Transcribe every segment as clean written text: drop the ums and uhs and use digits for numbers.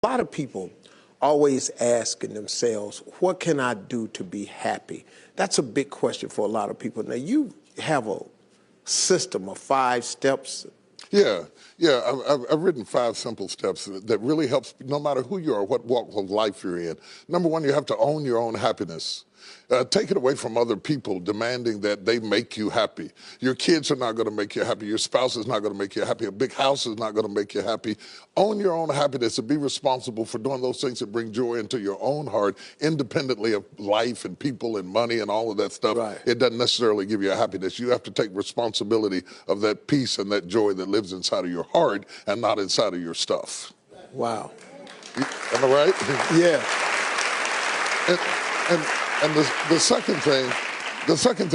A lot of people always asking themselves, what can I do to be happy? That's a big question for a lot of people. Now, you have a system of 5 steps. Yeah. I've written 5 simple steps that really helps no matter who you are, what walk of life you're in. Number 1, you have to own your own happiness. Take it away from other people demanding that they make you happy. Your kids are not going to make you happy. Your spouse is not going to make you happy. A big house is not going to make you happy. Own your own happiness and be responsible for doing those things that bring joy into your own heart, independently of life and people and money and all of that stuff. Right. It doesn't necessarily give you a happiness. You have to take responsibility of that peace and that joy that lives inside of your heart and not inside of your stuff. Wow. Am I right? Yeah. And the second thing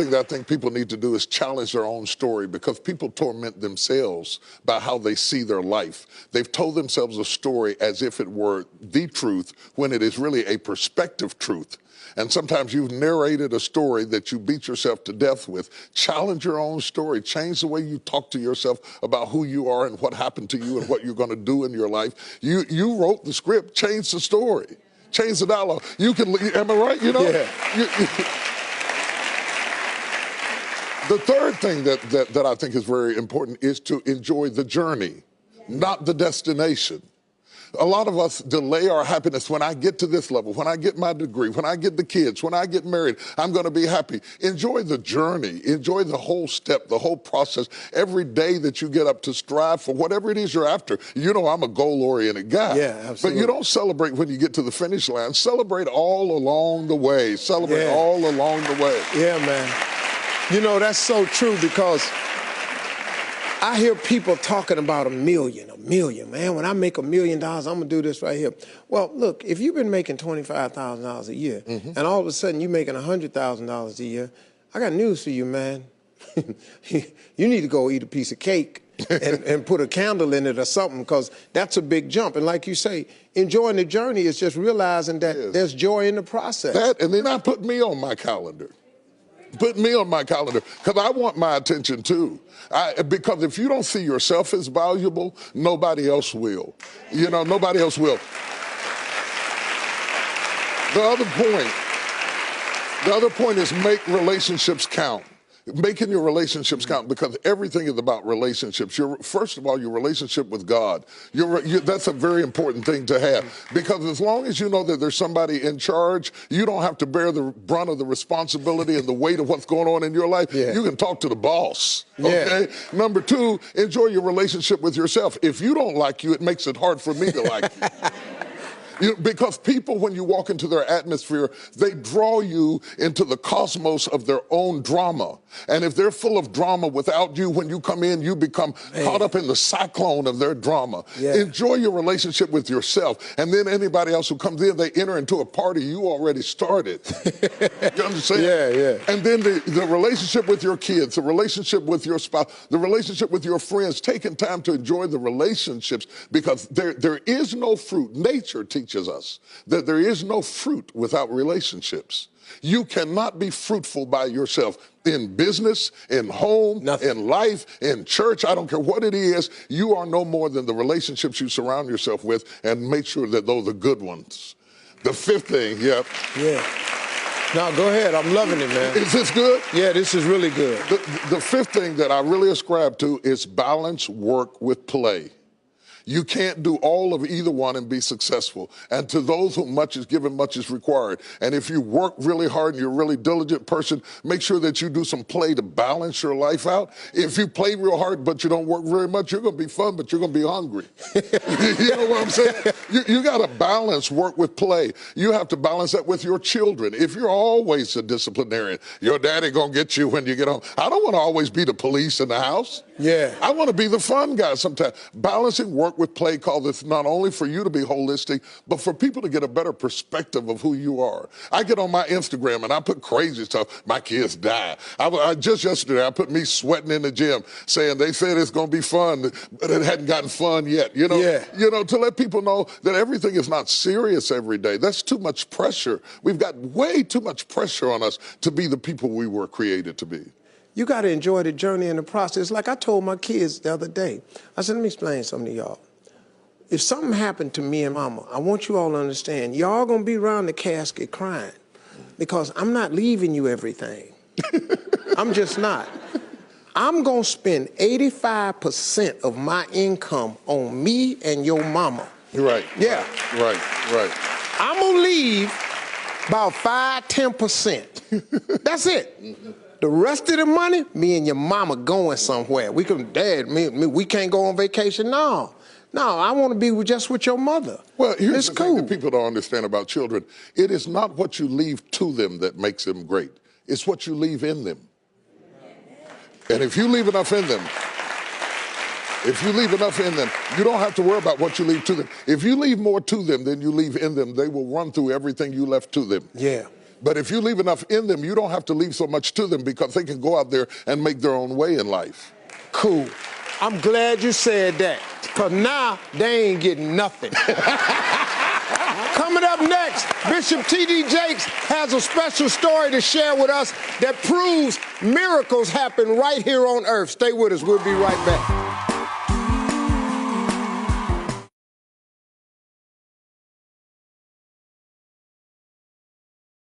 that I think people need to do is challenge their own story, because people torment themselves by how they see their life. They've told themselves a story as if it were the truth when it is really a perspective truth. And sometimes you've narrated a story that you beat yourself to death with. Challenge your own story. Change the way you talk to yourself about who you are and what happened to you and what you're going to do in your life. You wrote the script. Change the story. Change the dialogue. You can, am I right? You know? Yeah. The third thing that I think is very important is to enjoy the journey, not the destination. A lot of us delay our happiness. When I get to this level, when I get my degree, when I get the kids, when I get married, I'm going to be happy. Enjoy the journey. Enjoy the whole step, the whole process. Every day that you get up to strive for whatever it is you're after. You know, I'm a goal-oriented guy. Yeah, absolutely. But you don't celebrate when you get to the finish line. Celebrate all along the way. Celebrate all along the way. Yeah, man. You know, that's so true, because I hear people talking about a million, man. When I make $1 million, I'm going to do this right here. Well, look, if you've been making $25,000 a year, and all of a sudden you're making $100,000 a year, I got news for you, man. You need to go eat a piece of cake and put a candle in it or something, because that's a big jump. And like you say, enjoying the journey is just realizing that there's joy in the process. That, and then I put me on my calendar. Put me on my calendar, because I want my attention too. Because if you don't see yourself as valuable, nobody else will. You know, nobody else will. The other point is make relationships count. Making your relationships count, because everything is about relationships. First of all, your relationship with God. That's a very important thing to have, because as long as you know that there's somebody in charge, you don't have to bear the brunt of the responsibility and the weight of what's going on in your life. Yeah. You can talk to the boss. Okay. Yeah. Number 2, enjoy your relationship with yourself. If you don't like you, it makes it hard for me to like you. Because people, when you walk into their atmosphere, they draw you into the cosmos of their own drama. And if they're full of drama without you, when you come in, you become caught up in the cyclone of their drama. Yeah. Enjoy your relationship with yourself. And then anybody else who comes in, they enter into a party you already started. You understand? Yeah. And then the relationship with your kids, the relationship with your spouse, the relationship with your friends, taking time to enjoy the relationships, because there is no fruit. Nature teaches us that there is no fruit without relationships. You cannot be fruitful by yourself in business, in home, in life, in church. I don't care what it is. You are no more than the relationships you surround yourself with, and make sure that those are good ones. The 5th thing, Yeah. No, go ahead. I'm loving it, man. Is this good? Yeah, this is really good. The 5th thing that I really ascribe to is balance work with play. You can't do all of either one and be successful. And to those whom much is given, much is required. And if you work really hard and you're a really diligent person, make sure that you do some play to balance your life out. If you play real hard but you don't work very much, you're going to be fun, but you're going to be hungry. You know what I'm saying? You got to balance work with play. You have to balance that with your children. If you're always a disciplinarian, your daddy going to get you when you get home. I don't want to always be the police in the house. Yeah. I want to be the fun guy sometimes. Balancing work with play called this not only for you to be holistic, but for people to get a better perspective of who you are. I get on my Instagram and I put crazy stuff. My kids die. Just yesterday, I put me sweating in the gym saying they said it's going to be fun, but it hadn't gotten fun yet. You know, to let people know that everything is not serious every day. That's too much pressure. We've got way too much pressure on us to be the people we were created to be. You got to enjoy the journey and the process. Like I told my kids the other day, I said, let me explain something to y'all. if something happened to me and mama, I want you all to understand, y'all gonna be around the casket crying because I'm not leaving you everything. I'm just not. I'm gonna spend 85% of my income on me and your mama. Right. Yeah. Right. I'm gonna leave about 5–10%. That's it. The rest of the money, me and your mama going somewhere. We can, Dad, we can't go on vacation. No, I want to be just with your mother. Well, here's it's the cool. thing that people don't understand about children. It is not what you leave to them that makes them great. It's what you leave in them. And if you leave enough in them, you don't have to worry about what you leave to them. If you leave more to them than you leave in them, they will run through everything you left to them. Yeah. But if you leave enough in them, you don't have to leave so much to them because they can go out there and make their own way in life. Cool. I'm glad you said that, because now they ain't getting nothing. Coming up next, Bishop T.D. Jakes has a special story to share with us that proves miracles happen right here on earth. Stay with us. We'll be right back.